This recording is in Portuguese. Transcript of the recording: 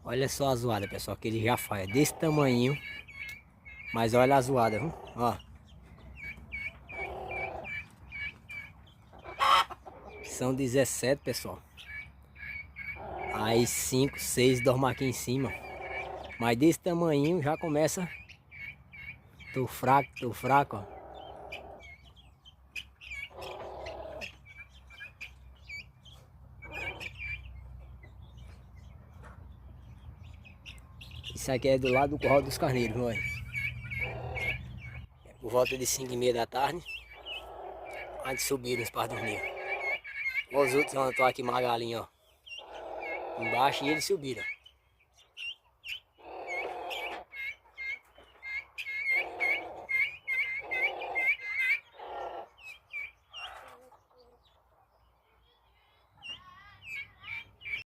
Olha só a zoada, pessoal, que ele já faz. É desse tamanho. Mas olha a zoada, viu? Ó. São 17, pessoal. Aí 5, 6 dormem aqui em cima. Mas desse tamanho já começa. Tô fraco, ó. Isso aqui é do lado do curral dos carneiros, olha. É por volta de 5h30 da tarde. Antes subiram para dormir. Os outros vão estar aqui uma galinha, ó. Embaixo e eles subiram.